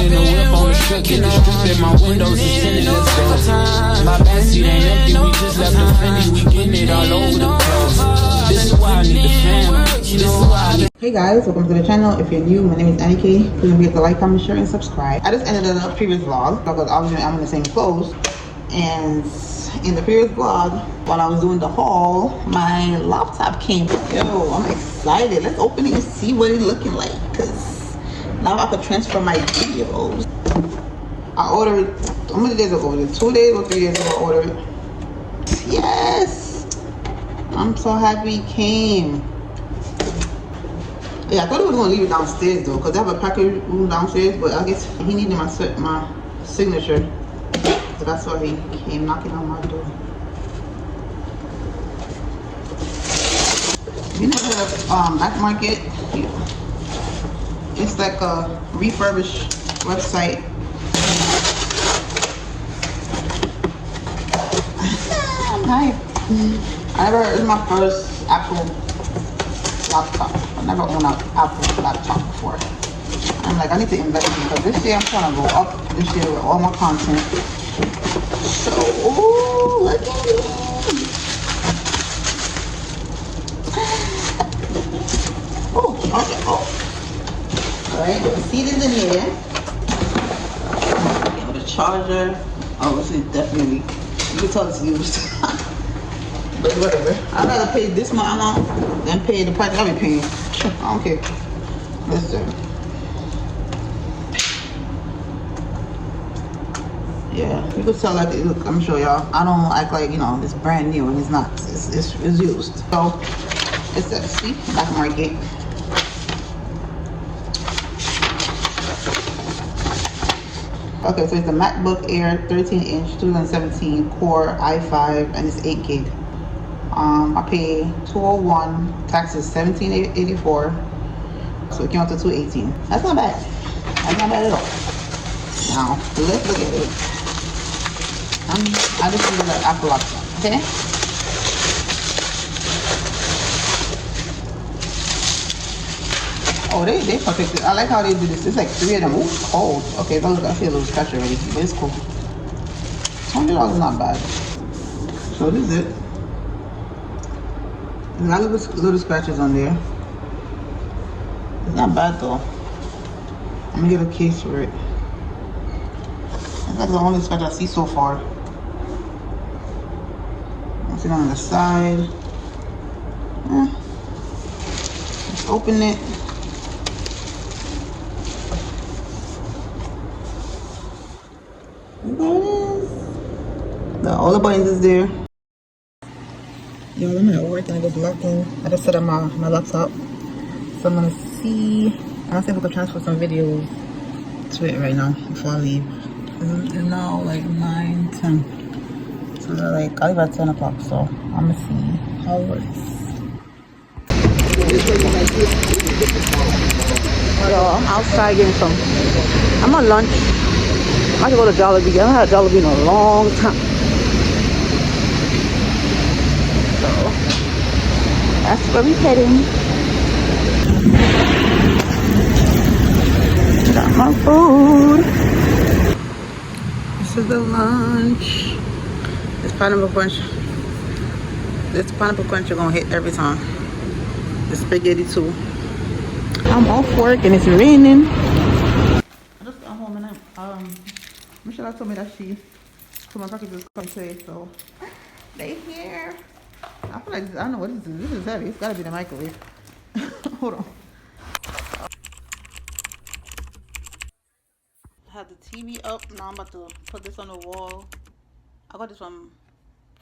in the whip on the strip, get the strip in my windows is tinted, let's go. My backseat ain't empty, we just left the Fendi, we getting it all over the place. This is why I need the family, this is why I need. Hey guys, welcome to the channel. If you're new, my name is Annie K. Please don't forget to like, comment, share, and subscribe. I just ended a previous vlog because obviously I'm in the same clothes, and in the previous vlog, while I was doing the haul, my laptop came. Yo, I'm excited. Let's open it and see what it's looking like, because now I can transfer my videos. I ordered it, how many days ago? 2 days or 3 days ago I ordered it. Yes! I'm so happy it came. Yeah, I thought he was going to leave it downstairs though, because I have a package room downstairs, but I guess he needed my signature. So that's why he came knocking on my door. You know the Black Market? It's like a refurbished website. I'm hyped. It's my first Apple laptop. I never owned an Apple laptop before. I'm like, I need to invest in it because this year I'm trying to go up this year with all my content. So, ooh, look at me. Oh, okay. Oh. Alright, the seat is in here. With a charger. Oh, this is definitely, you can tell it's used. But whatever. I'd rather pay this much amount than pay the price I'll be paying. I don't care. Listen. Yeah, you could tell like, look, I'm sure y'all, I don't act like, you know, it's brand new and it's not. It's used. So, it's that, see? Black Market. Okay, so it's the MacBook Air 13-inch 2017 Core i5 and it's 8 gig. I paid $201, taxes $17.84, so it came out to $218. That's not bad. That's not bad at all. Now let's look at it. I just need an Apple laptop, okay? Oh, they protected. I like how they do this. It's like 3 of them. Ooh, cold. Okay, those I see a little scratch already, but it's cool. $20 is not bad. So this is it. There's a lot of little scratches on there. It's not bad though. I'm gonna get a case for it. That's like the only scratch I see so far. I'll sit on the side. Let's open it. There it is. All the buttons is there. Yo, I'm at work and I just logged in. I just set up my laptop. So I'm gonna see. I'll see if I can transfer some videos to it right now before I leave. It's now like 9:10. So they're like, I'll leave at 10 o'clock. So I'm gonna see how it works. So I'm outside getting some. I'm on lunch. I might go to Jollibee. I haven't had Jollibee in a long time. So that's where we're heading. Got my food. This is the lunch. This pineapple crunch. This pineapple crunch you're gonna hit every time. The spaghetti too. I'm off work and it's raining. I just got home and Michelle told me that some of my packages come today, so they here. I feel like I don't know what this is. This is heavy. It's gotta be the microwave. Hold on. I have the TV up. Now I'm about to put this on the wall. I got this from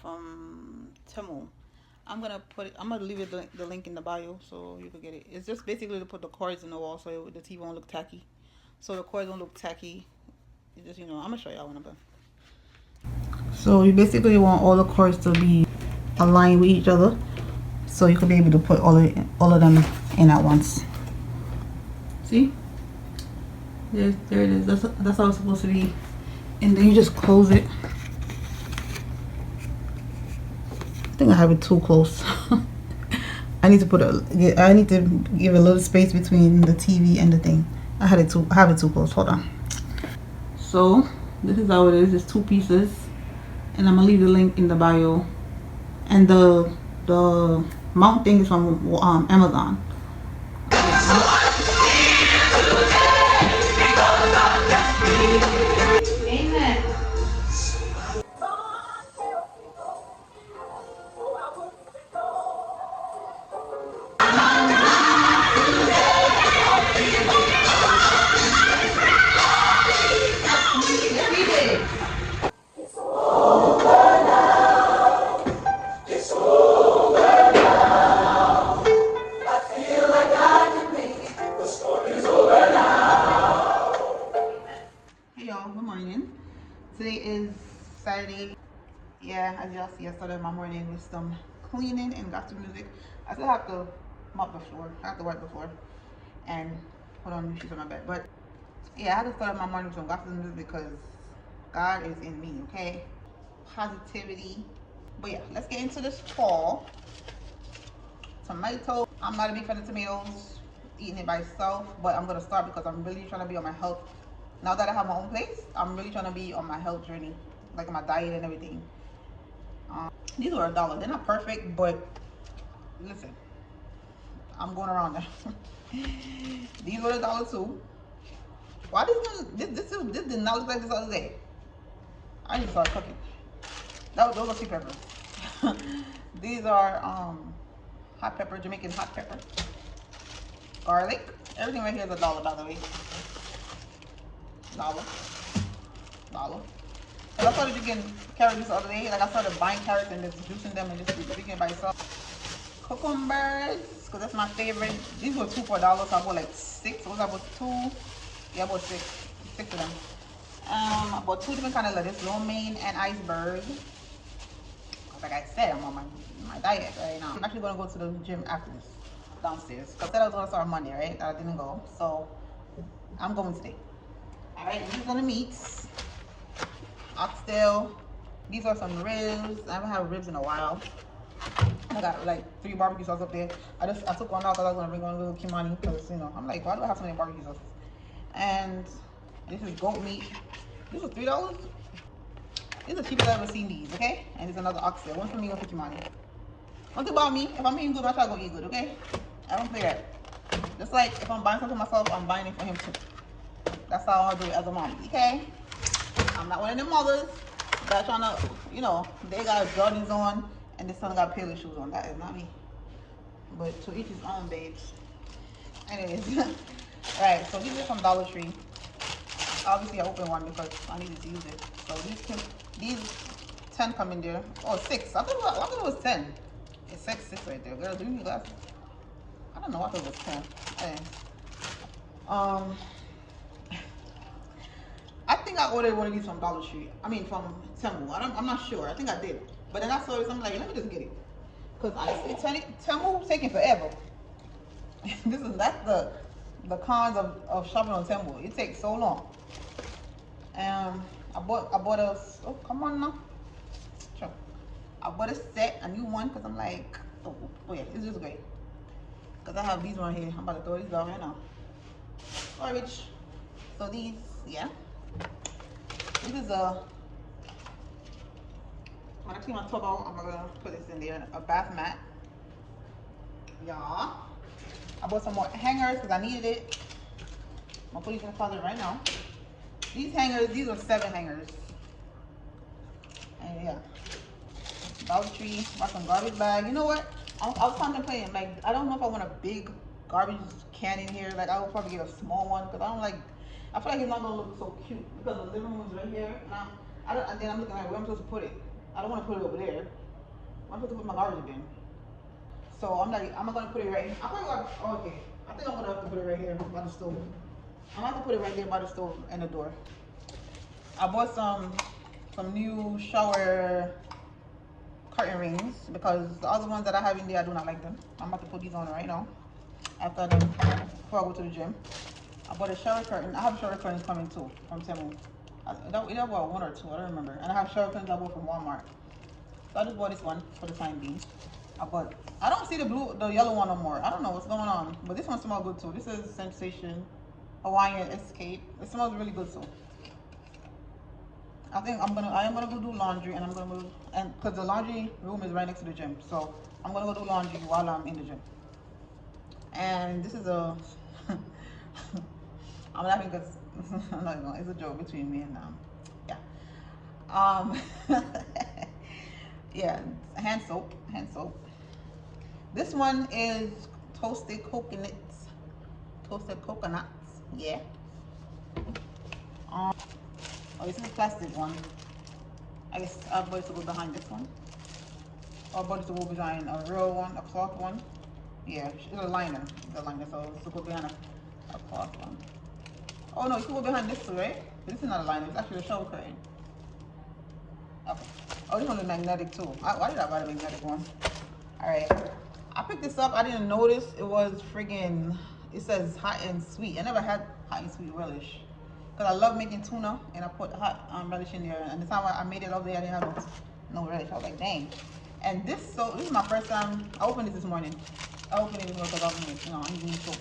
Temu. I'm gonna leave it the link in the bio so you can get it. It's just basically to put the cords in the wall so the TV won't look tacky. So the cords don't look tacky. It's just, you know, I'm gonna show y'all when I'm done. So you basically want all the cords to be aligned with each other, so you can be able to put all of them in at once. See? There it is. That's how it's supposed to be. And then you just close it. I think I have it too close. I need to give a little space between the TV and the thing. I have it too close. Hold on. So this is how it is. It's 2 pieces, and I'm gonna leave the link in the bio. And the mount thing is from Amazon. Amen. Hey y'all, good morning. Today is Saturday. Yeah, as y'all see, I started my morning with some cleaning and gospel music. I still have to mop the floor. I have to wipe the floor and put on new shoes on my bed. But yeah, I had to start my morning with some gospel music because God is in me, okay? Positivity. But yeah, let's get into this haul. Tomato. I'm not a big fan of tomatoes, eating it by itself, but I'm gonna start because I'm really trying to be on my health. Now that I have my own place, I'm really trying to be on my health journey, like my diet and everything. These were $1. They're not perfect, but listen, I'm going around them. These were $1 too. Why this did not look like this other day? I need to start cooking. Those are sweet peppers. These are hot pepper, Jamaican hot pepper. Garlic. Everything right here is $1, by the way. $1. And I started drinking carrot juice the other day. Like I started buying carrots and just juicing them and just drinking it by itself. Cucumbers, because that's my favorite. These were 2 for $1, so I bought like 6. What was I bought 2? Yeah, I bought 6. 6 of them. I bought 2 different kind of lettuce, lo mein and iceberg. Like I said, I'm on my diet right now. I'm actually gonna go to the gym after this, downstairs. Cause I said I was gonna start Monday, right? I didn't go, so I'm going today. All right, these are the meats. Oxtail. These are some ribs. I haven't had ribs in a while. I got like 3 barbecue sauces up there. I took one out because I was gonna bring one little Kimani because I'm like, why do I have so many barbecue sauces? And this is goat meat. These are $3. These are the cheapest I've ever seen these, okay? And there's another oxtail. One for me, one for Kimani. One thing about me, if I'm eating good, I try to go eat good, okay? I don't play that. Just like if I'm buying something for myself, I'm buying it for him too. That's how I do it as a mom, okay? I'm not one of them mothers that trying to, they got Jordans on and this son got Paylor shoes on. That is not me. But to each his own, babes. Anyways, right, so these are from Dollar Tree. Obviously, I opened one because I needed to use it. So these 10 come in there. Oh, 6. I thought it was 10. It says 6 right there. Girl, do you need glasses? I don't know. I thought it was 10. Okay. I think I ordered one of these from Dollar Tree. I mean, from Temu. I'm not sure. I think I did. But then I saw this. I'm like, let me just get it. Because honestly, Temu taking forever. That's the cons of shopping on Temu. It takes so long. I bought a, oh, come on now. Sure. I bought a set, a new one, because I'm like, oh yeah, it's just great. Because I have these one here. I'm about to throw these out right now. Garbage. So these, yeah. This is when I clean my tub out, I'm gonna put this in there. A bath mat. Yeah. I bought some more hangers because I needed it. I'm gonna put these in the closet right now. These hangers, these are 7 hangers. And yeah. Dollar Tree, bought some garbage bag. You know what? I was contemplating, like, I don't know if I want a big garbage can in here. Like, I would probably get a small one because I feel like it's not gonna look so cute because the living room is right here. And then I'm looking like, where I'm supposed to put it. I don't want to put it over there. I'm supposed to put my garbage bin. So I'm like, I'm gonna put it right here. Okay. I think I'm gonna have to put it right here by the stove. I'm gonna have to put it right there by the stove and the door. I bought some new shower curtain rings because the other ones that I have in there, I do not like them. I'm about to put these on right now before I go to the gym. I bought a shower curtain. I have shower curtains coming too from Temu. Either bought 1 or 2, I don't remember. And I have shower curtains I bought from Walmart. So I just bought this one for the time being. I don't see the yellow one no more. I don't know what's going on, but this one smells good too. This is Sensation Hawaiian Escape. It smells really good too. I think I am gonna go do laundry, and I'm gonna go, and because the laundry room is right next to the gym, so I'm gonna go do laundry while I'm in the gym. And this is a I'm laughing because no, it's a joke between me and yeah, hand soap. This one is toasted coconuts. Yeah. Oh, this is a plastic one. I guess I'll put it to go behind this one. Or put it to go behind a real one, a cloth one. Yeah, it's a liner. So it's to go behind a cloth one. Oh no, you can go behind this too, right? This is not a liner, it's actually a shower curtain. Okay. Oh, this one is magnetic too. Why did I buy the magnetic one? Alright. I picked this up, I didn't notice it was friggin', it says hot and sweet. I never had hot and sweet relish. Because I love making tuna, and I put hot relish in there. And the time I made it all day, I didn't have no relish. I was like, dang. And this is my first time. I opened this morning. I opened it because I was, I'm using soap.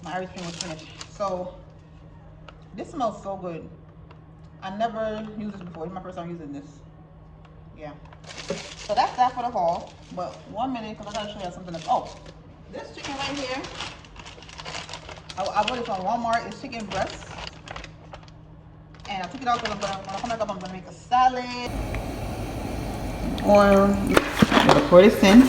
My Irish cream was finished. So, this smells so good. I never used this before. This is my first time using this. Yeah. So that's that for the haul. But 1 minute, because I gotta show you something else. Oh, this chicken right here. I bought it from Walmart. It's chicken breast. And I took it out because when I come back up, I'm going to make a salad. Oil. I'm going to pour this in.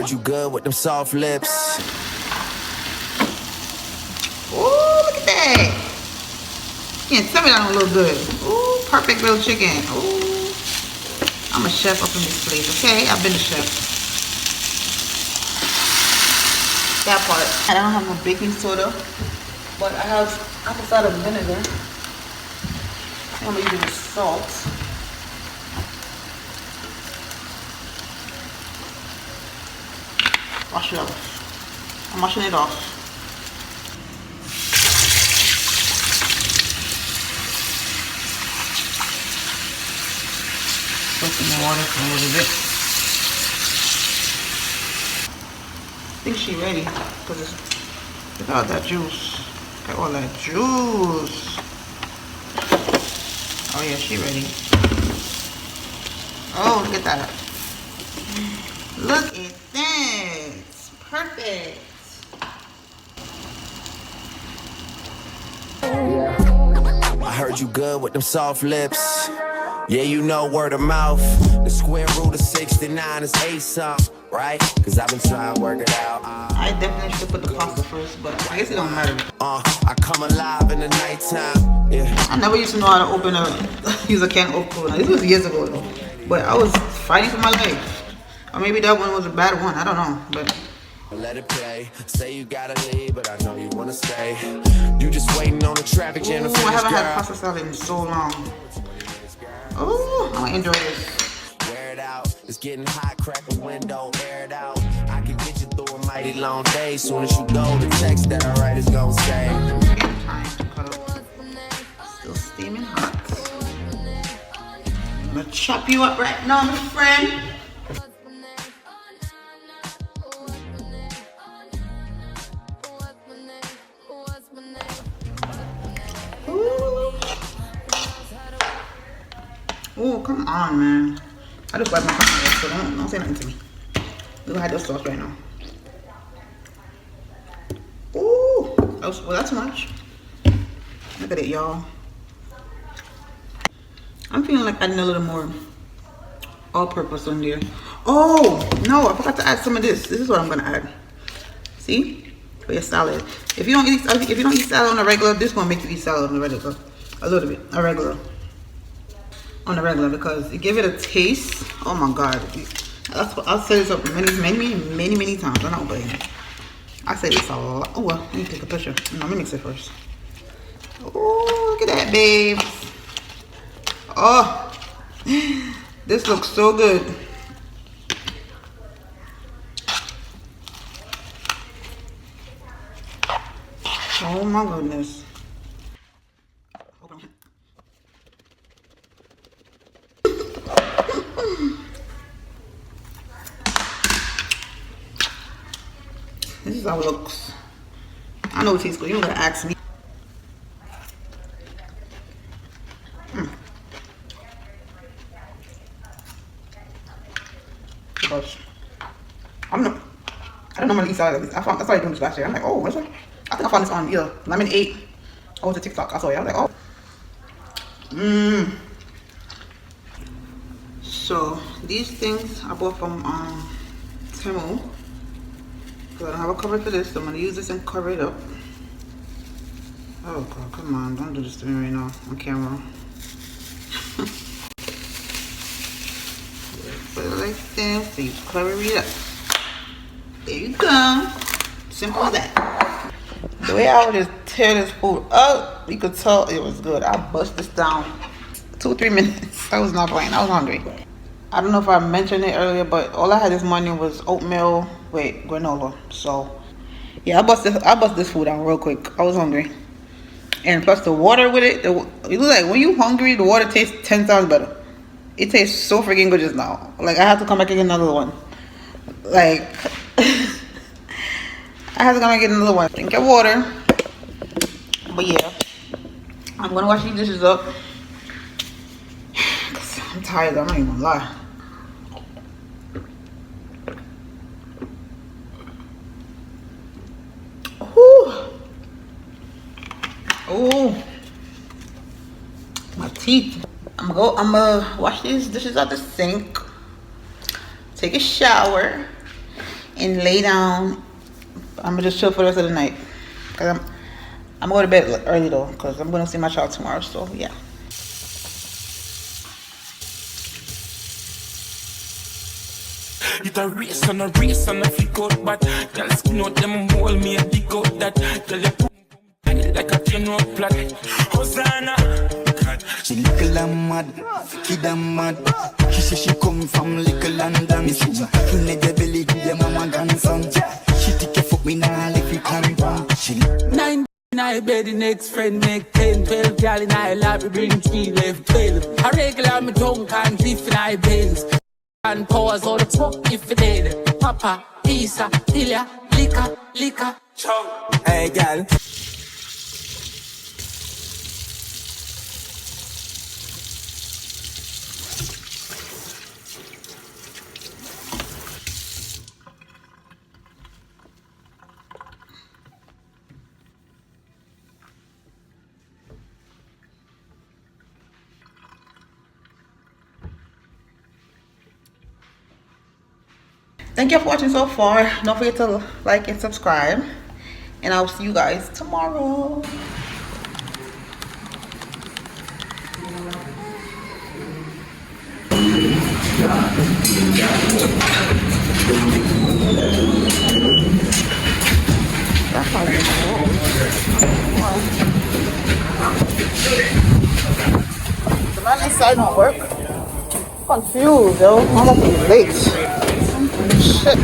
You good with them soft lips. Ooh, look at that. You can't tell me that don't look good. Ooh, perfect grilled chicken. Ooh. I'm a chef up in this place, okay? I've been a chef. That part. I don't have no baking soda, but I have apple cider vinegar. I'm gonna use the salt. Wash it off. I'm washing it off. Soak in the water for a little bit. I think she's ready because it's without that juice. Look at all that juice. Oh yeah, she's ready. Oh, look at that. Look at that. Perfect. I heard you good with them soft lips. Yeah, you know word of mouth. The square root of 69 is 8 something, right? Cause I've been trying to work it out. I definitely should put the pasta first, but I guess it don't matter. I come alive in the nighttime. Yeah. I never used to know how to use a can of Coke. This was years ago though. But I was fighting for my life. Or maybe that one was a bad one. I don't know. But let it play. Say you gotta leave, but I know you wanna stay. You just waiting on the traffic jam to finish, I haven't girl. had pasta salad in so long. Oh, I'm gonna enjoy this. Wear it out. It's getting hot. Crack a window, air it out. I can get you through a mighty long day. Soon as you go, the text that I write is gonna say. Time to cut up. Still steaming hot. I'm gonna chop you up right now, my friend. Oh, come on, man. I just wiped my hands, so don't say nothing to me. We're gonna have this sauce right now. Ooh, well, that's much. Look at it, y'all. I'm feeling like adding a little more all-purpose on there. Oh, no, I forgot to add some of this. This is what I'm gonna add. See? For your salad. If you don't eat salad on a regular, this gonna make you eat salad on a regular. A little bit, a regular. On the regular, because it give it a taste. Oh my god, I'll say this up many times. I know, but I say this a lot. Oh well, let me take a picture. No, let me mix it first. Oh, look at that, babe. Oh, this looks so good. Oh my goodness. This is how it looks. I know it tastes good. You gotta ask me. Gosh. I don't normally eat salad like this. I started doing this last year. I'm like, oh, what's that? I think I found this on either Lemon 8 or was it TikTok? I saw it. I was like, oh. So these things I bought from Temu. Because I don't have a cover for this, so I'm gonna use this and cover it up. Oh god, come on, don't do this to me right now on camera. Put it like this, so you cover it up. There you go. Simple as that. The way I would just tear this food up, you could tell it was good. I bust this down 2-3 minutes. I was not playing, I was hungry. I don't know if I mentioned it earlier, but all I had this morning was oatmeal with granola. So yeah, I bust this food down real quick. I was hungry. And plus the water with it, it looks like when you hungry, the water tastes 10 times better. It tastes so freaking good just now. Like I have to come back and get another one. Like I have to come and get another one. Drink your water. But yeah, I'm gonna wash these dishes up. Cause I'm tired, I'm not even gonna lie. Oh, my teeth. I'm gonna wash these dishes out the sink, take a shower, and lay down. I'm gonna just chill for the rest of the night. Cause I'm going to bed early though, cause I'm gonna see my child tomorrow. So yeah. It a race and a flick out, but girl skin out them hold me and dig out that. Girl you put like a tin rock flat. Hosanna. She little and mad, kid and mad. She say she come from little London. She in the belly, give your mama grandson. She take a fuck me now, if you can run. She 9 in I bed, the next friend make 10, 12. Girl in I lab, we bring 3 left 12. I regular me tongue can't drift in I bends. And pause all the fuck if it did. Papa, Isa, Ilya, Lika, Chow. hey girl. Thank you for watching so far. Don't forget to like and subscribe. And I'll see you guys tomorrow. The man inside don't work. Confused, yo. I'm gonna be late. Shit.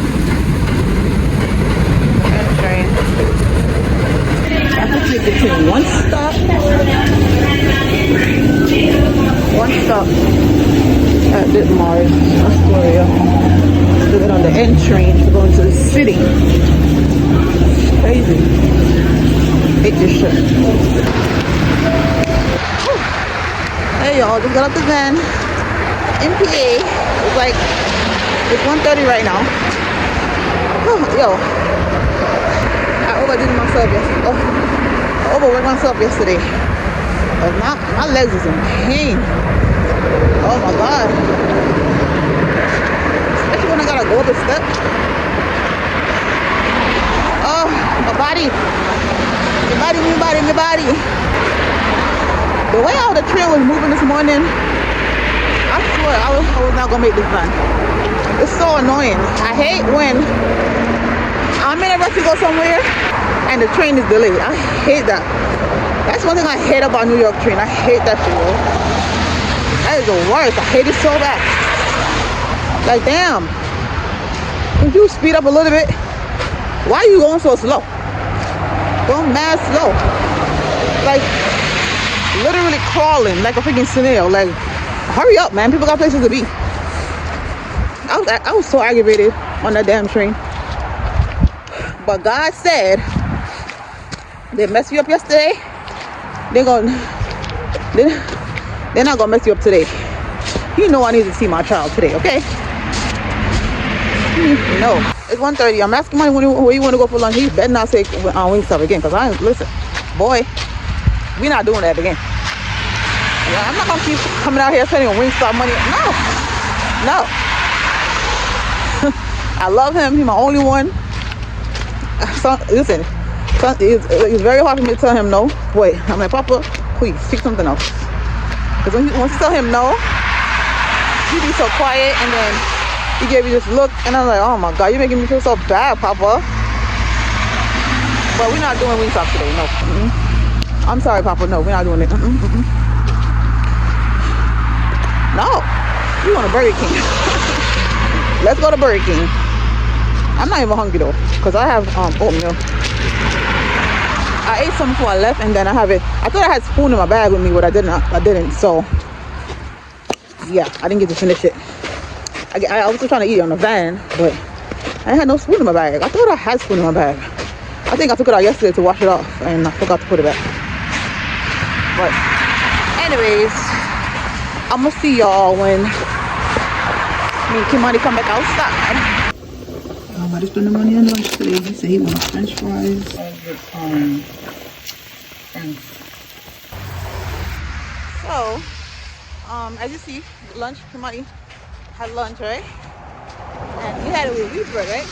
Train. I have to take the train one stop at Ditmars, Astoria. To get on the N train to go into the city. Crazy. Hate this shit. Hey y'all, just got up the van. MPA. It's like it's 1:30 right now. Oh, yo, I overworked myself yesterday. But my legs is in pain. Oh my god. Especially when I gotta go up a step. Oh, my body. My body. The way how the train was moving this morning, I swear swear I was not gonna make this plan. It's so annoying. I hate when I'm in a rush to go somewhere and the train is delayed. I hate that. That's one thing I hate about New York train. I hate that shit, yo. That is the worst. I hate it so bad. Like, damn. If you speed up a little bit, why are you going so slow? Going mad slow. Like, literally crawling like a freaking snail. Like, hurry up, man. People got places to be. I was so aggravated on that damn train. But God said, they messed you up yesterday. They're not gonna mess you up today. You know I need to see my child today, okay? No. It's 1:30. I'm asking Money where you want to go for lunch. He better not say Wingstop again, because listen, boy, we not doing that again. Yeah, I'm not gonna keep coming out here spending Wingstop money. No. I love him. He's my only one. So, listen, it's very hard for me to tell him no. Wait, I'm like, Papa, please, pick something else. Because once you tell him no, he be so quiet, and then he gave me this look, and I'm like, oh my God, you're making me feel so bad, Papa. But we're not doing Wingstop today, no. I'm sorry, Papa, no, we're not doing it. No, we want a Burger King. Let's go to Burger King. I'm not even hungry though, because I have oatmeal. I ate some before I left, and then I have it. I thought I had spoon in my bag with me, but I didn't. So yeah, I didn't get to finish it. I was trying to eat it on the van, but I had no spoon in my bag. I thought I had spoon in my bag. I think I took it out yesterday to wash it off, and I forgot to put it back. But anyways, I'm gonna see y'all when me and Kimani come back outside. I just spent the money on lunch today. He said he wants French fries with franks. So, as you see, lunch. Kimani had lunch, right? And he had it with wheat bread, right?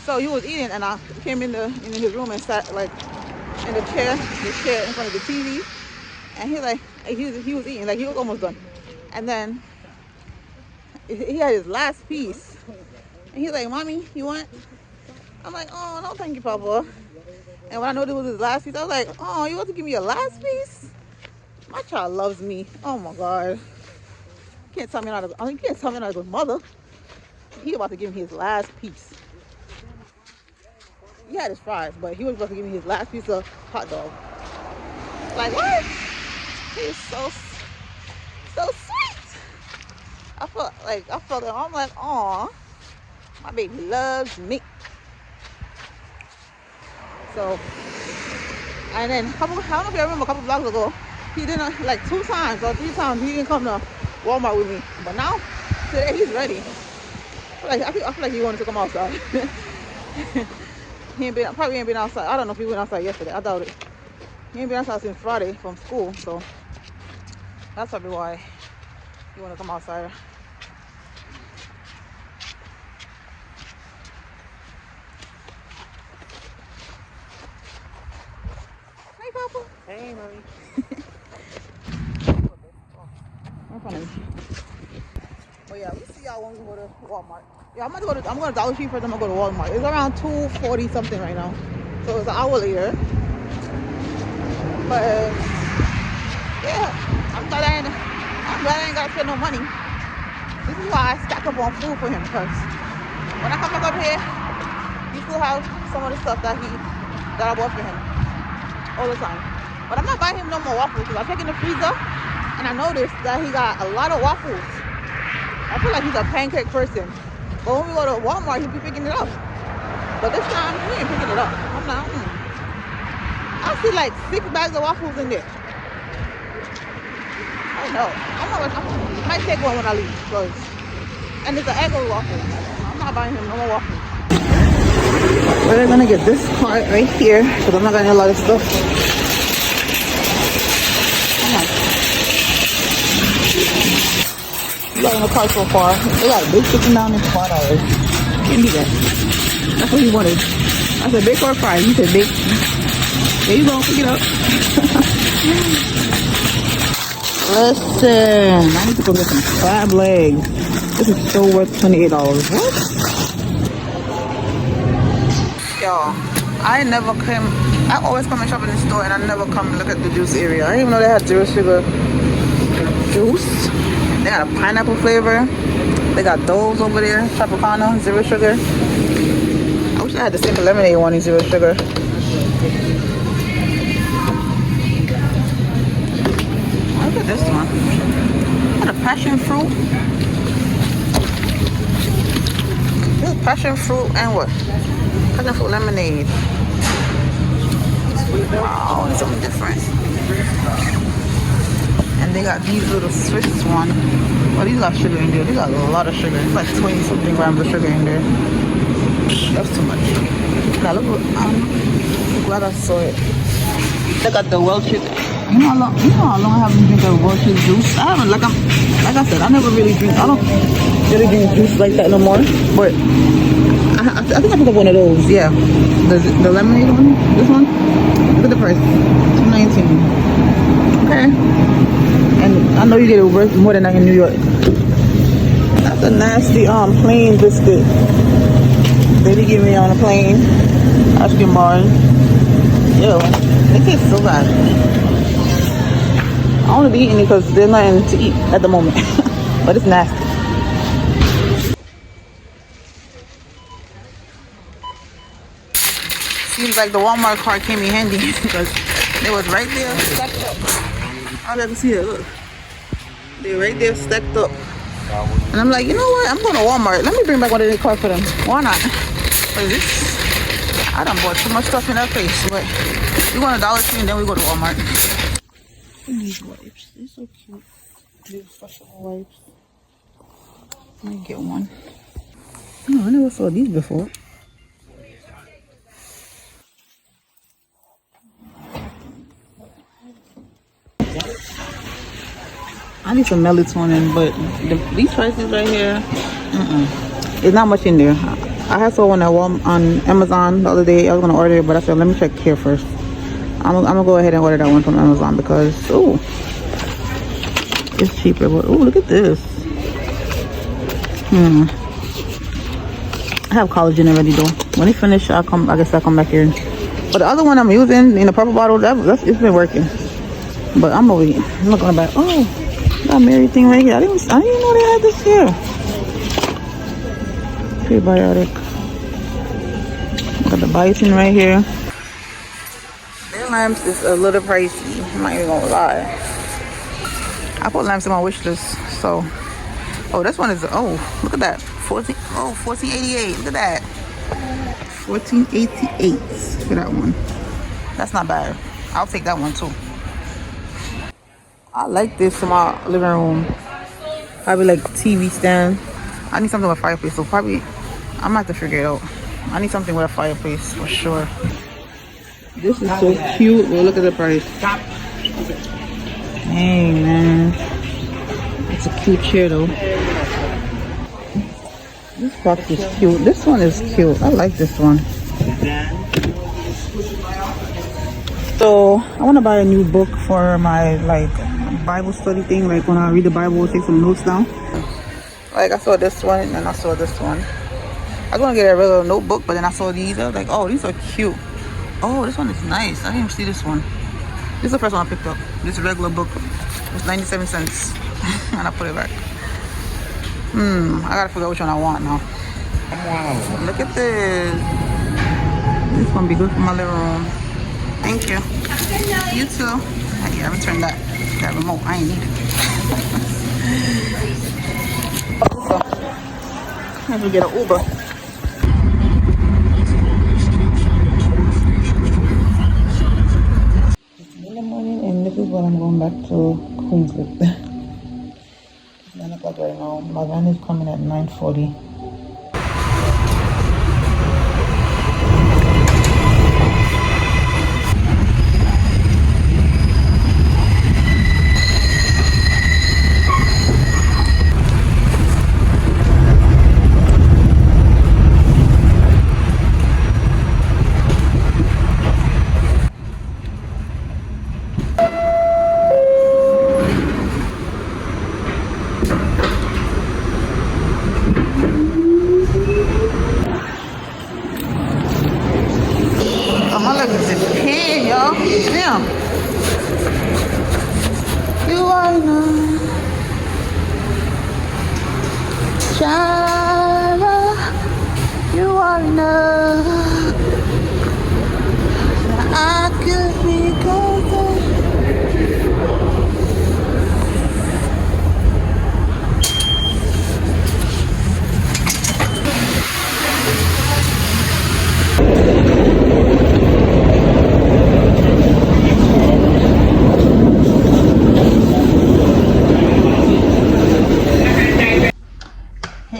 So he was eating, and I came in his room and sat like in the chair in front of the TV, and he was eating, like he was almost done, and then he had his last piece, and he's like, "Mommy, you want?" I'm like, "Oh, no, thank you, Papa." And when I know this was his last piece, I was like, "Oh, you want to give me your last piece?" My child loves me. Oh my God! You can't tell me not a good mother. He about to give me his last piece. He had his fries, but he was about to give me his last piece of hot dog. Like, what? He's so sweet. I felt it. I'm like, aw, my baby loves me. So, and then I don't know if you remember a couple vlogs ago, he didn't, like 2 times or 3 times, he didn't come to Walmart with me. But now, today he's ready. I feel like he wanted to come outside. Probably ain't been outside. I don't know if he went outside yesterday. I doubt it. He ain't been outside since Friday from school, so that's probably why he want to come outside. Hey, Papa. Hey, Mommy. I'm funny. But yeah, we'll see y'all when we go to Walmart. Yeah, I'm going to Dollar Tree first, I'm going to go to Walmart. It's around 2:40 something right now. So it's an hour later. But yeah, I'm glad I ain't got to spend no money. This is why I stack up on food for him, because when I come back up here, he still has some of the stuff that I bought for him all the time. But I'm not buying him no more waffles, because I checked in the freezer and I noticed that he got a lot of waffles. I feel like he's a pancake person. But when we go to Walmart, he'll be picking it up. But this time, he ain't picking it up. I'm like, I see like 6 bags of waffles in there. I don't know. I might take one when I leave. And it's an Eggo waffle. I'm not buying him no more waffles. We're gonna get this part right here, because I'm not getting a lot of stuff. In the car so far. They got a big chicken down in $4. Can't be that. That's what he wanted. I said bake or fry. He said bake. There you go, pick it up. Listen, I need to go get some crab legs. This is so worth $28. What? Y'all, I always come and shop in the store and I never come and look at the juice area. I didn't even know they had zero sugar juice. They got a pineapple flavor. They got those over there, Tropicana, zero sugar. I wish I had the same lemonade one in zero sugar. Look at this one. Got a passion fruit. This is passion fruit and what? Passion fruit lemonade. Wow, it's something different. And they got these little Swiss one. Oh, these got sugar in there. They got a lot of sugar. It's like 20 something grams of sugar in there. That's too much. Now look what I'm glad I saw it. They got the Welch's. You know how long I haven't drank a Welch's juice? I haven't, like I said, I don't really drink juice like that no more. But I think I picked up one of those. Yeah, the lemonade one. This one. Look at the price. $2.19. Okay. And I know you get it worth more than that in New York. That's a nasty plain biscuit. They give me on a plane. Ice cream bar. Ew, it tastes so bad. I want to be eating it because there's nothing to eat at the moment. But it's nasty. Seems like the Walmart card came in handy because it was right there stacked up. I got to see it, look. They're right there stacked up. And I'm like, you know what? I'm going to Walmart. Let me bring back one of their cards for them. Why not? Because this, I done bought too much stuff in that place. But we go to Dollar Tree and then we go to Walmart. These wipes, they're so cute. These special wipes. Let me get one. Oh, I never saw these before. I need some melatonin, but these prices right here, there's not much in there. I had saw one on Amazon the other day. I was gonna order it, but I said let me check here first. I'm gonna go ahead and order that one from Amazon because it's cheaper. But look at this. I have collagen already though. When it finish, I guess I'll come back here. But the other one I'm using in the purple bottle, it's been working. But I'm not gonna buy. Oh. Got Mary thing right here. I didn't even know they had this here. Prebiotic. Got the biotin right here. Their lamps is a little pricey. I'm not even gonna lie. I put lamps in my wish list. So, this one is look at that. $14.88. Look at that. $14.88 for that one. That's not bad. I'll take that one too. I like this in my living room. Probably like TV stand. I need something with a fireplace, so probably I'm gonna have to figure it out. I need something with a fireplace for sure. This is so cute. Well, look at the price. Hey man, it's a cute chair though. This box is cute. This one is cute. I like this one. So I want to buy a new book for my Bible study thing. Like when I read the Bible, I'll take some notes down. Like I saw this one and I saw this one. I was gonna get a regular notebook, but then I saw these. I was like, oh, these are cute. Oh, this one is nice. I didn't even see this one. This is the first one I picked up. This regular book. It's 97 cents. And I put it back. I gotta figure out which one I want now. Wow. Look at this. This one be good for my living room. Thank you. You too. Yeah, I returned that remote. I ain't need it. So, I have to get an Uber. It's in the morning, and this is when I'm going back to Queensland. It's 9 o'clock right now. My van is coming at 9:40.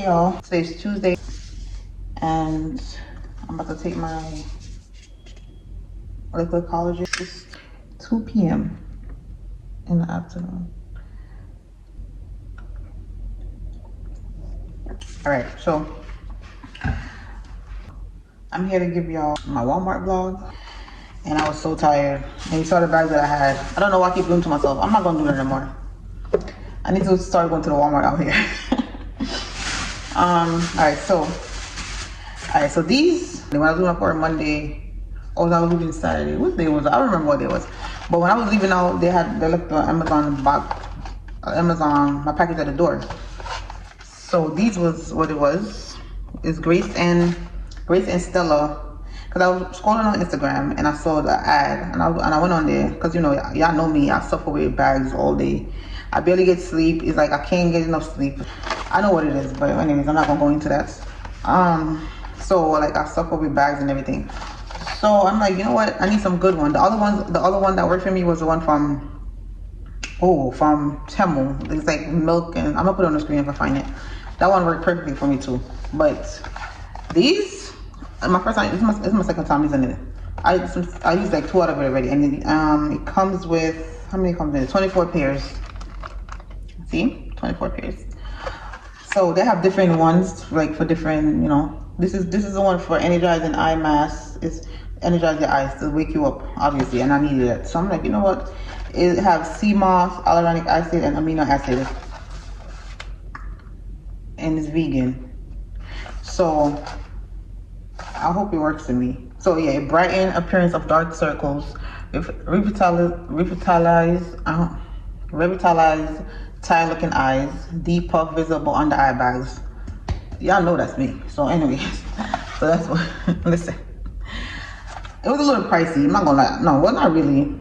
Hey y'all, today's Tuesday and I'm about to take my liquid collagen. It's 2 p.m. in the afternoon. Alright, so I'm here to give y'all my Walmart vlog. And I was so tired. And you saw the bags that I had. I don't know why I keep doing to myself. I'm not gonna do that anymore. I need to start going to the Walmart out here. Alright, so these, when I was doing my for Monday, or I was leaving Saturday. What day was it? I don't remember what day it was. But when I was leaving out, they left the Amazon box, my package at the door. So these was what it was. It's Grace and Stella. Cause I was scrolling on Instagram and I saw the ad and I went on there because you know y'all know me, I suffer with bags all day. I barely get sleep. It's like I can't get enough sleep. I know what it is, but anyways, I'm not gonna go into that. So like I suffer with bags and everything. So I'm like, you know what? I need some good one. The other one that worked for me was the one from Temu. It's like milk and I'm gonna put it on the screen if I find it. That one worked perfectly for me too. But these. My first time, this is my second time using it. I used like 2 out of it already, and it comes with, how many comes in it? 24 pairs. See, 24 pairs. So they have different ones, like for different, you know. This is the one for energizing eye mask. It's energize your eyes to wake you up, obviously, and I needed it. So I'm like, you know what? It has sea moss, hyaluronic acid, and amino acid, and it's vegan. So I hope it works for me. So yeah, it brighten appearance of dark circles, revitalize tired looking eyes, deep puff visible under eye bags. Y'all know that's me. So anyways, so that's what. Listen, it was a little pricey. I'm not gonna lie. No, well, not really.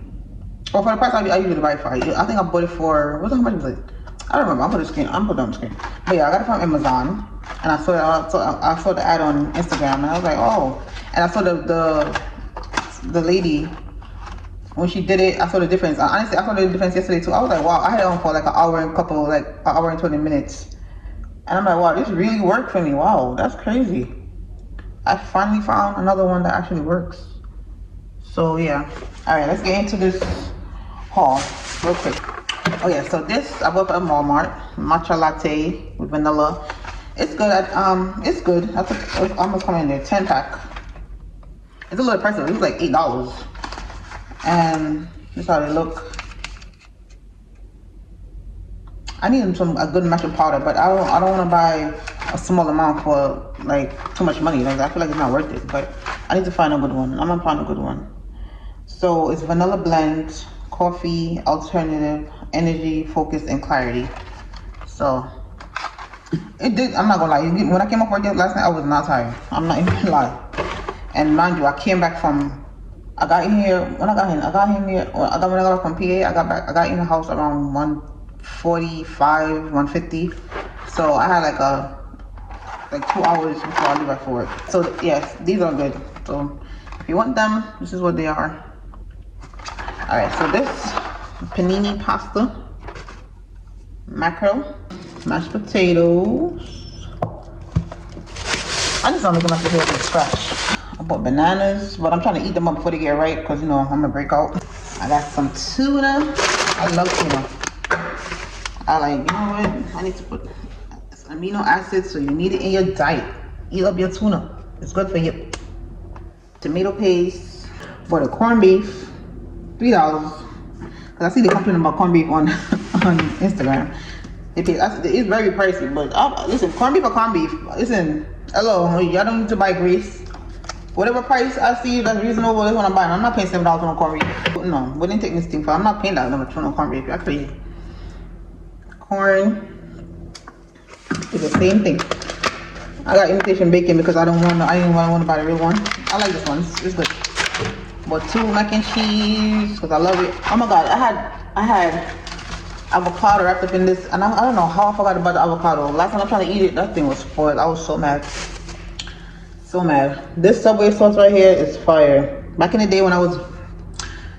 Well, for the price I usually buy it for. I think I bought it for. How much was it? I don't remember. I'm put it on the screen. But yeah, I got it from Amazon. And I saw the ad on Instagram, and I was like, oh. And I saw the lady when she did it. I saw the difference. Honestly, I saw the difference yesterday too. I was like, wow. I had it on for like an hour and 20 minutes, and I'm like, wow, this really worked for me. Wow, that's crazy. I finally found another one that actually works. So yeah. All right, let's get into this haul real quick. Oh yeah, so this I bought from Walmart, matcha latte with vanilla. It's good. It's good. It's almost coming in there. 10-pack. It's a little pricey. It was like $8. And this is how they look. I need a good matcha powder, but I don't want to buy a small amount for like too much money. Like I feel like it's not worth it. But I need to find a good one. I'm gonna find a good one. So it's vanilla blend, coffee, alternative, energy, focus, and clarity. So. It did. I'm not gonna lie. When I came up with it last night, I was not tired. I'm not even gonna lie. And mind you, I came back from. I got in here when I got from PA. I got in the house around 1:45, 1:50. So I had like 2 hours before I leave back for work. So yes, these are good. So if you want them, this is what they are. All right. So this panini pasta, mackerel. Mashed potatoes. I just don't look at my potatoes scratch. I bought bananas, but I'm trying to eat them up before they get right because you know I'm gonna break out. I got some tuna. I love tuna. I like, you know what? I need to put amino acids, so you need it in your diet. Eat up your tuna. It's good for you. Tomato paste. Bought a corned beef, $3. Cause I see they complaining about corned beef on Instagram. It's very pricey, but listen, corned beef or corned beef. Listen, hello, y'all don't need to buy grease. Whatever price I see that's reasonable, that's what I'm buying. I'm not paying $7 on a corned beef. No, we didn't take this thing for. I'm not paying that much on a corned beef. That's crazy. Corn is the same thing. I got imitation bacon because I didn't want to buy the real one. I like this one. It's good. But 2 mac and cheese because I love it. Oh my god, I had avocado wrapped up in this, and I don't know how I forgot about the avocado. Last time I tried to eat it, that thing was spoiled. I was so mad. So mad. This Subway sauce right here is fire. Back in the day when I was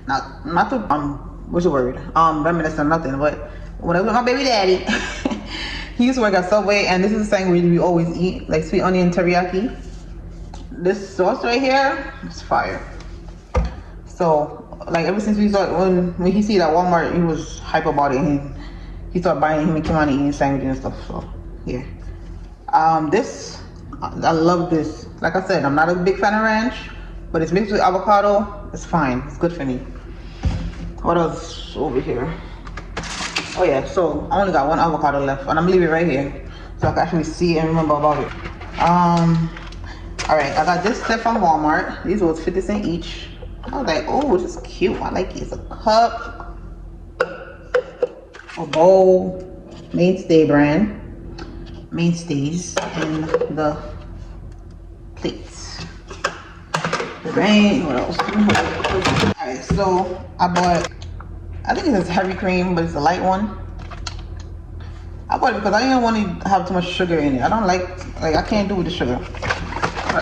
not to what's the word? Reminiscent or nothing, but when I was with my baby daddy, He used to work at Subway, and this is the thing we always eat, like sweet onion teriyaki. This sauce right here is fire. So, like ever since we saw when he see it at Walmart, he was hype about it. And he started buying him and Kimani eating sandwiches and stuff. So, yeah. This, I love this. Like I said, I'm not a big fan of ranch, but it's mixed with avocado. It's fine. It's good for me. What else over here? Oh yeah, so I only got one avocado left, and I'm leaving it right here so I can actually see and remember about it. All right, I got this set from Walmart. These was 50 cents each. I was like, oh, this is cute. I like it. It's a cup, a bowl, Mainstay brand, Mainstays, and the plates. The rain. What else? All right, so I bought. I think it's heavy cream, but it's a light one. I bought it because I didn't want to have too much sugar in it. I don't like I can't do with the sugar.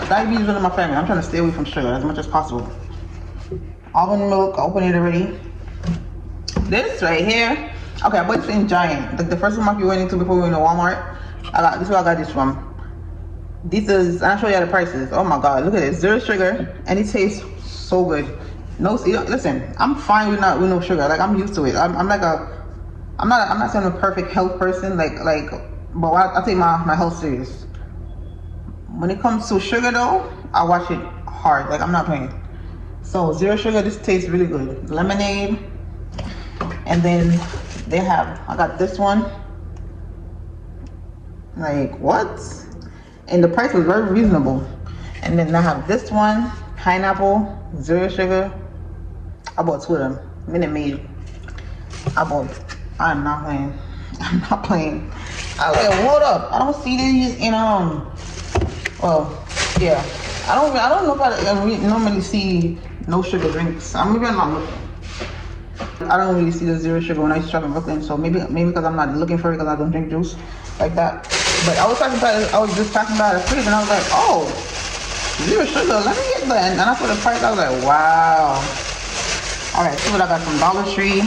Diabetes is in my family. I'm trying to stay away from sugar as much as possible. Almond milk, I opened it already. This right here, okay, I bought this in Giant. The first one we went into before we went to Walmart. This is where I got this from. This is, I'll show you the prices. Oh my God, look at it, 0 sugar, and it tastes so good. No, listen, I'm fine with no sugar. Like I'm used to it. I'm not saying I'm a perfect health person. But I take my health serious. When it comes to sugar though, I watch it hard. Like I'm not playing. So 0 sugar, this tastes really good. Lemonade, and then I got this one. Like what? And the price was very reasonable. And then I have this one, pineapple, 0 sugar. I bought 2 of them. Minute Maid. I'm not playing. I like, hold up. I don't see these in well, yeah. I don't know if I normally see no sugar drinks. I'm even not looking. I don't really see the 0 sugar when I used to shop in Brooklyn. So maybe because I'm not looking for it because I don't drink juice like that. But I was just passing by the fridge and I was like, oh, 0 sugar. Let me get that. And I saw the price. I was like, wow. All right, see what I got from Dollar Tree.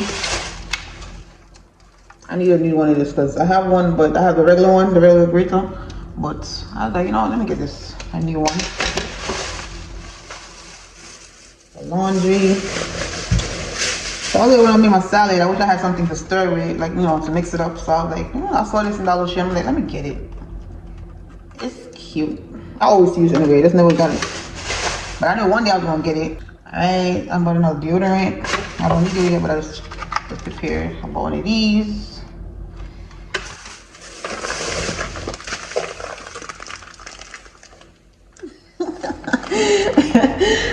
I need one of this because I have one, but I have the regular one, the regular burrito. But I was like, you know what, let me get this. I need one. The laundry. So I was when I made my salad, I wish I had something to stir with, like, to mix it up. So I was like, I saw this in Dollar Tree. I'm like, let me get it. It's cute. I always use it anyway. Just never got it. But I knew one day I was gonna get it. Alright, I bought another deodorant. I don't need it yet, but I just prepared. I bought one of these.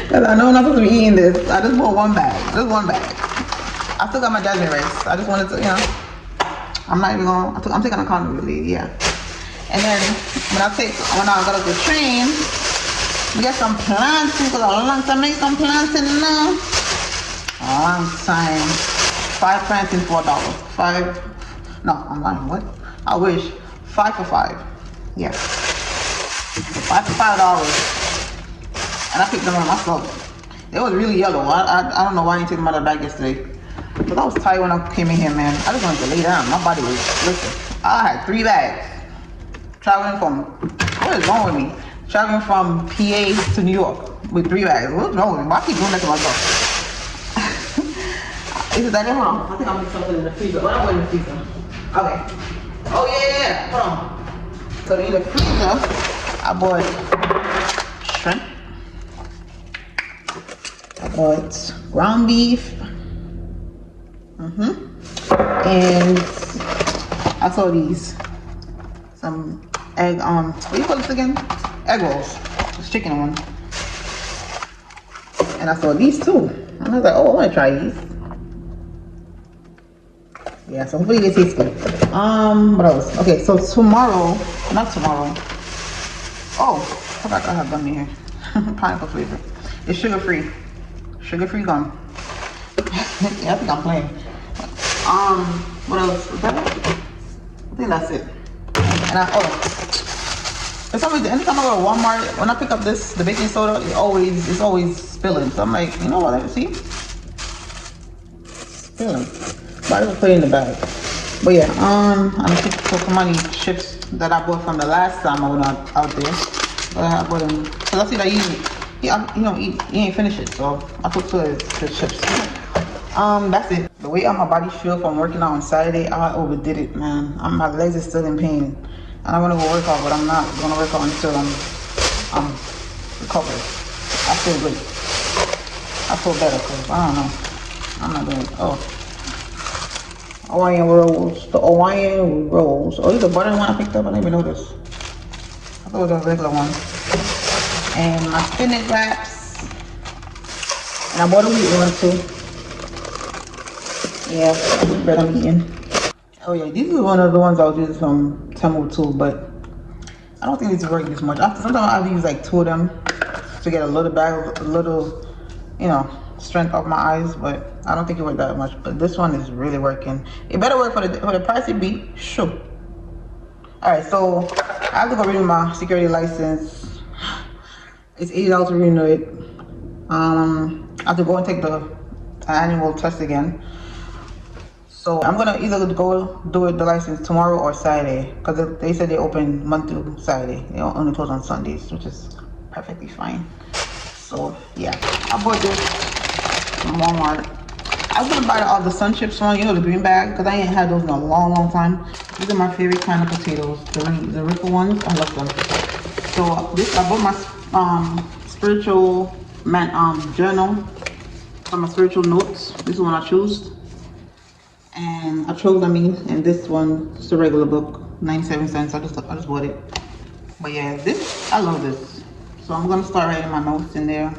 Because I know I'm not supposed to be eating this. I just bought one bag. Just one bag. I still got my jasmine rice. I just wanted to, I'm not even going to, I'm taking accountability, yeah. And then when I got off the train, we get some plantain because a long time make some plantain now. A long time. 5 plantain for $1. 5. No, I'm lying. What? I wish. 5 for $5. Yeah. 5 for $5. And I picked them up myself. It was really yellow. I don't know why I didn't take them out of the bag yesterday. But I was tired when I came in here, man. I just wanted to lay down. My body was, listen. I had 3 bags. Traveling from, what is wrong with me? Traveling from PA to New York with 3 bags. What's wrong with me? Why I keep doing that to myself? Is that it? Hold on. I think I'm putting something in the freezer. What am I in the freezer? Okay. Oh yeah. Hold on. So in the freezer, I bought shrimp. I bought ground beef. And I saw these. Some egg, what do you call this again? Egg rolls. It's chicken one. And I saw these too. And I was like, oh, I want to try these. Yeah, so hopefully they taste good. What else? Okay, so not tomorrow. Oh, I forgot I have gum in here. Pineapple flavor. It's sugar-free. Sugar-free gum. Yeah, I think I'm playing. What else? Is that it? I think that's it. And for some reason, anytime I go to Walmart, when I pick up the baking soda, it's always spilling. So I'm like, you know what? See? Spilling. But I just put it in the bag. But yeah, I'm taking some money chips that I bought from the last time I went out there. But I bought them because I see that you ain't finished it, so I took the chips. That's it. The way my body feel from working out on Saturday, I overdid it, man. My legs are still in pain, and I want to go work out, but I'm not gonna work out until I'm recovered. I feel good. I feel better because I don't know. I'm not doing it. Hawaiian rolls. The Hawaiian rolls. Oh, these are butter one I picked up. I didn't even know this. I thought it was a regular one. And my spinach wraps. And I bought a wheat one too. Yeah, wheat bread I'm eating. Oh yeah, these are one of the ones I was using from Temu too, but I don't think these work this much. Sometimes I'll use like 2 of them to get a little, strength off my eyes, but I don't think it worked that much. But this one is really working. It better work for the price it be. Sure. All right, so I have to go renew my security license. It's $80 to renew it. I have to go and take the annual test again. So I'm gonna either go do the license tomorrow or Saturday, because they said they open Monday through Saturday. They only close on Sundays, which is perfectly fine. So yeah, I bought this from Walmart. I was gonna buy all the Sun Chips one, the green bag, because I ain't had those in a long time. These are my favorite kind of potatoes, the Ripple ones. I love them. So I bought my spiritual journal from my spiritual notes. This is the one I chose. And and this one is a regular book, 97 cents. I just bought it. But yeah, I love this. So I'm gonna start writing my notes in there.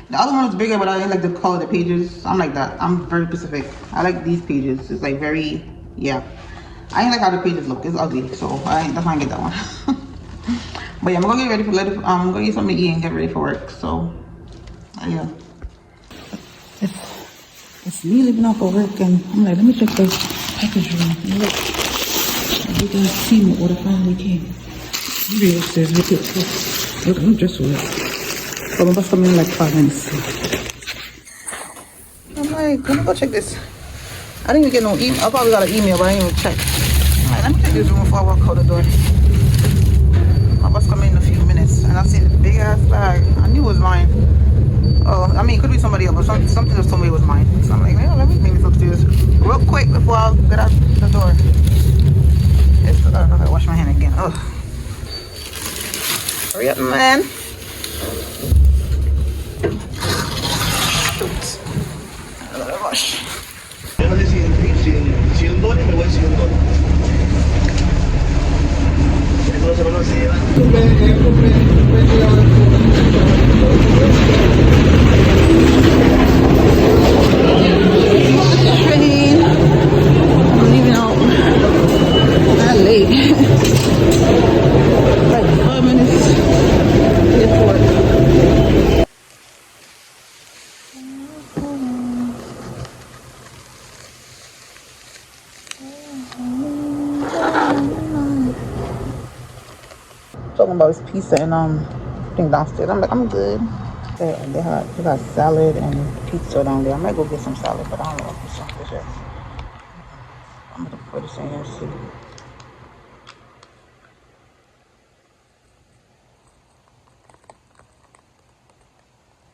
The other one is bigger, but I didn't like the color of the pages. I'm like that. I'm very specific. I like these pages. It's like very, yeah. I ain't like how the pages look. It's ugly, so that's why I get that one. But yeah, I'm gonna get ready for I'm gonna get something to eat and get ready for work. So yeah. It's me leaving out for work, and I'm like, let me check the package room. Look, you guys see my order finally came. Maybe upstairs, look, I'm just for it. So I'm about to come in like 5 minutes. I'm like, let me go check this. I didn't even get no email. I probably got an email, but I didn't even check. I'm like, let me check this room before I walk out the door. My bus coming in a few minutes, and I see the big ass bag. I knew it was mine. Oh, I mean, it could be somebody else, but something just told me it was mine. So I'm like, man, let me make this upstairs real quick before I get out the door. I gotta wash my hand again. Ugh. Hurry up, man. Oops. I gotta wash. Yo no sé si un dólar me voy a decir un dólar. No se conoce. Train. I'm leaving out. Not late. Like 5 minutes before. Talking about this pizza and thing downstairs. I'm like, I'm good. They got salad and pizza down there. I might go get some salad, but I don't know if it's something yet. I'm gonna put this in here and see.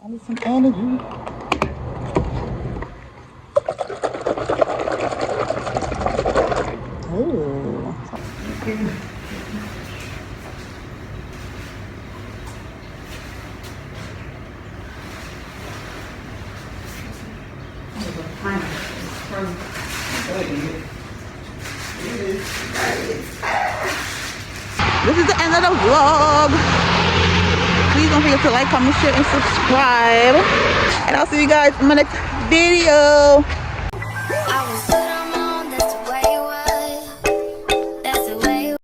I need some energy. Ooh. Okay. This is the end of the vlog. Please don't forget to like, comment, share, and subscribe. And I'll see you guys in my next video.